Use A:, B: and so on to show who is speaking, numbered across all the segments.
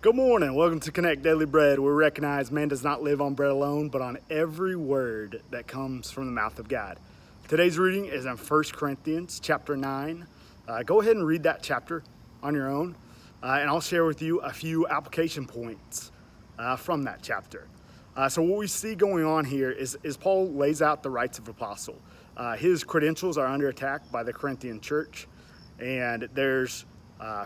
A: Good morning. Welcome to Connect Daily Bread. We recognize man does not live on bread alone, but on every word that comes from the mouth of God. Today's reading is in 1 Corinthians chapter 9. Go ahead and read that chapter on your own, and I'll share with you a few application points from that chapter. So what we see going on here is Paul lays out the rights of apostle. His credentials are under attack by the Corinthian church, and there's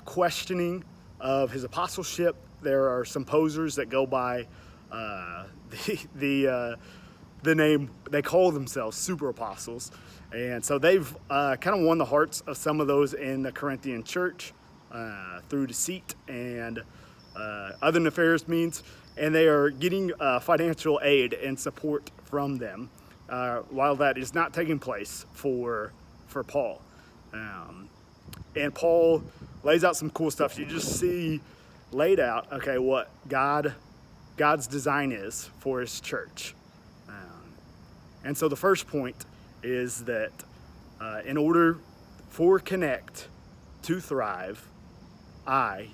A: questioning of his apostleship. There are some posers that go by the name, they call themselves super apostles, and so they've kind of won the hearts of some of those in the Corinthian church through deceit and other nefarious means, and they are getting financial aid and support from them, while that is not taking place for Paul. And Paul lays out some cool stuff. You just see laid out, okay, what God's design is for his church. And so the first point is that in order for Connect to thrive,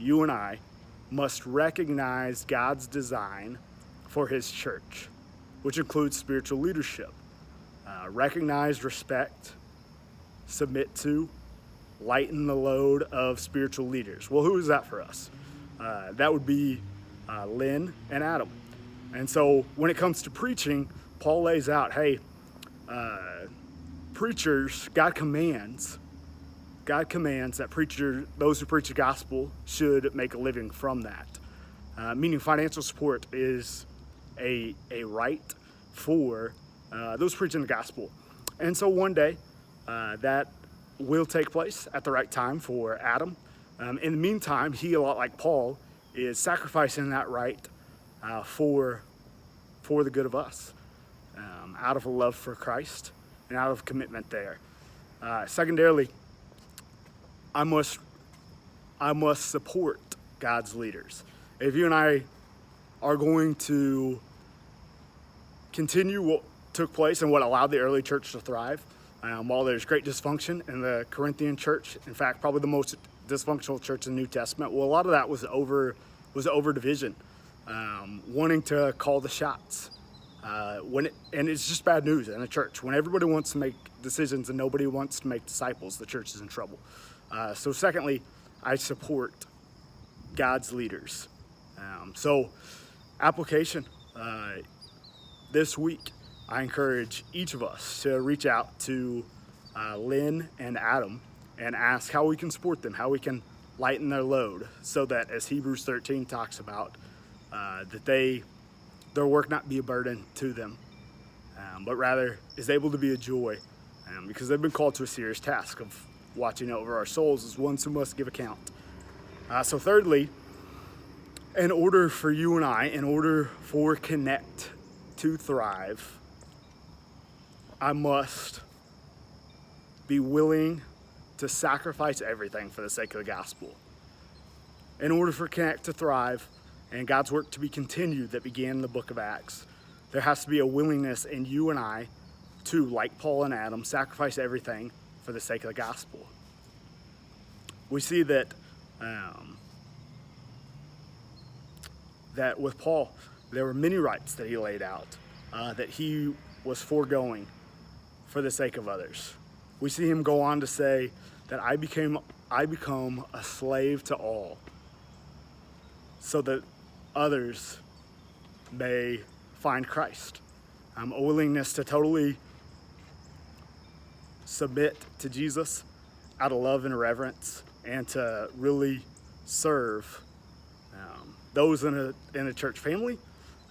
A: you and I, must recognize God's design for his church, which includes spiritual leadership. Recognize, respect, submit to, lighten the load of spiritual leaders. Well, who is that for us? That would be Lynn and Adam. And so when it comes to preaching, Paul lays out, hey, preachers, God commands that those who preach the gospel should make a living from that. Meaning financial support is a right for those preaching the gospel. And so one day that will take place at the right time for Adam. In the meantime, he, a lot like Paul, is sacrificing that right for the good of us, out of a love for Christ and out of commitment there. Secondarily, I must support God's leaders. If you and I are going to continue what took place and what allowed the early church to thrive, while there's great dysfunction in the Corinthian church, in fact, probably the most dysfunctional church in the New Testament, well, a lot of that was over division, wanting to call the shots. And it's just bad news in a church. When everybody wants to make decisions and nobody wants to make disciples, the church is in trouble. So secondly, I support God's leaders. So application, this week, I encourage each of us to reach out to Lynn and Adam and ask how we can support them, how we can lighten their load, so that, as Hebrews 13 talks about, that their work not be a burden to them, but rather is able to be a joy, because they've been called to a serious task of watching over our souls as ones who must give account. So thirdly, in order for Connect to thrive, I must be willing to sacrifice everything for the sake of the gospel. In order for Connect to thrive and God's work to be continued that began in the book of Acts, there has to be a willingness in you and I to, like Paul and Adam, sacrifice everything for the sake of the gospel. We see that that with Paul, there were many rights that he laid out, that he was foregoing for the sake of others. We see him go on to say that I become a slave to all, so that others may find Christ. A willingness to totally submit to Jesus out of love and reverence, and to really serve those in a church family,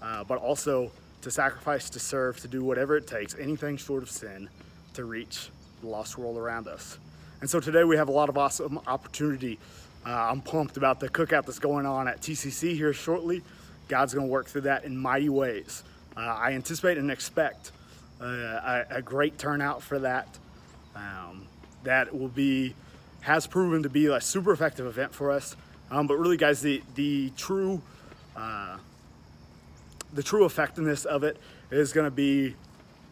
A: but also to sacrifice, to serve, to do whatever it takes, anything short of sin, to reach the lost world around us. And so today we have a lot of awesome opportunity. I'm pumped about the cookout that's going on at TCC here shortly. God's going to work through that in mighty ways. I anticipate and expect a great turnout for that. That has proven to be a super effective event for us. But really, guys, the true effectiveness of it is going to be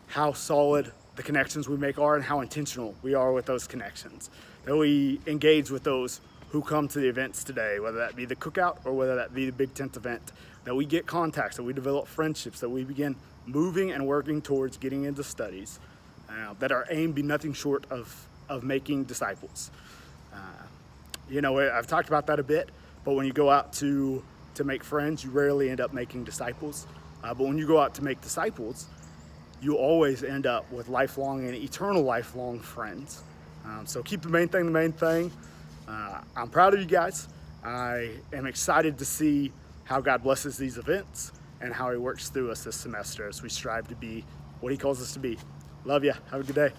A: how solid the connections we make are and how intentional we are with those connections. That we engage with those who come to the events today, whether that be the cookout or whether that be the big tent event, that we get contacts, that we develop friendships, that we begin moving and working towards getting into studies, that our aim be nothing short of making disciples. I've talked about that a bit, but when you go out to make friends, you rarely end up making disciples. But when you go out to make disciples, you always end up with lifelong and eternal lifelong friends. So keep the main thing the main thing. I'm proud of you guys. I am excited to see how God blesses these events and how he works through us this semester as we strive to be what he calls us to be. Love ya. Have a good day.